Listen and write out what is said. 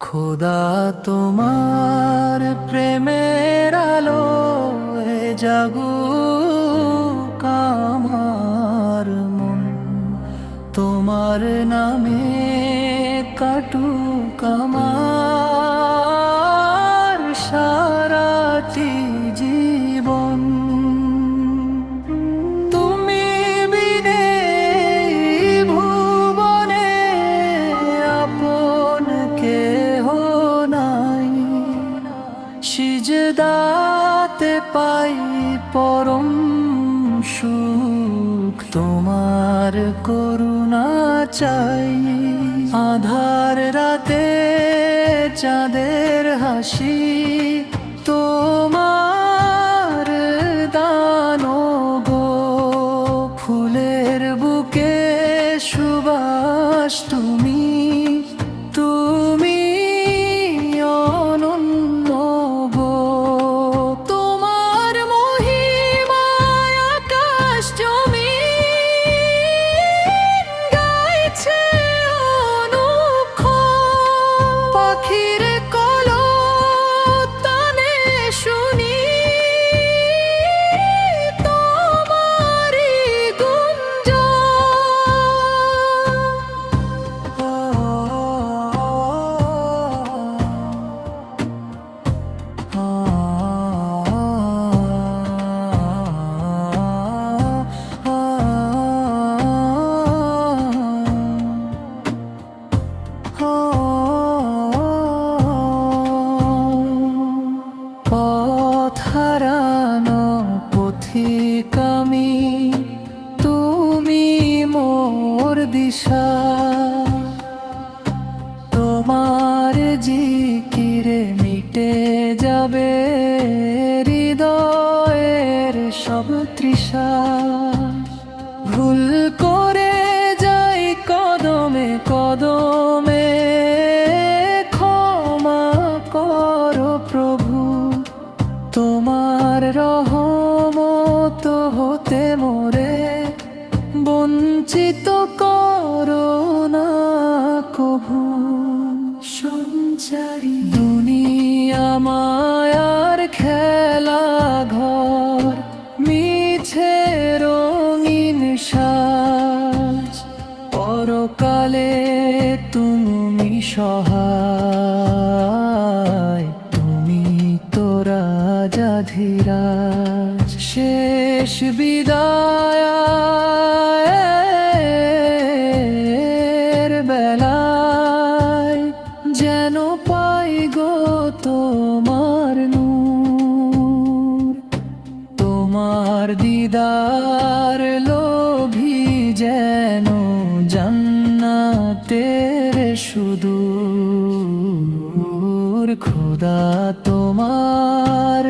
খোদা তোমার প্রেমের আলোয় জাগুক আমার মন, তোমার নামে কাটুক আমার সারাটি জীবন। তুমি বিনে ভুবনে আপন কেহ নাই, সিজদাতে পাই পরম সুখ, তোমার করুণা চাই। আধার রাতে চাঁদের হাসি, তোমার দান গো। ফুলের বুকে সুবাস তুমি, তুমি অনন্য গো। তোমার মহিমায় আকাশ জমিন গাইছে অনুক্ষণ, পাখির কলতানে শুনি তোমারই পথ হারানো পথিক আমি, তুমি মোর দিশা। তোমার জিকিরে মিটে যাবে হৃদয়ের সব তৃষা। ভুল করে যাই কদমে কদমে, ক্ষমা করো প্রভু। তোমার রহমত হতে মোরে বঞ্চিত করো না কভু। সঞ্চারী দুনিয়া মায়ার খেলা ঘর, মিছে রঙিন সাজ। পরকালে তুমি সহায়, তুমি তো রাজাধিরাজ। শেষ বিদায়ের বেলায় যেন পাই গো তোমার নূর। তোমার দিদার লোভী যেন জান্নাতের সুদূর। খোদা তোমার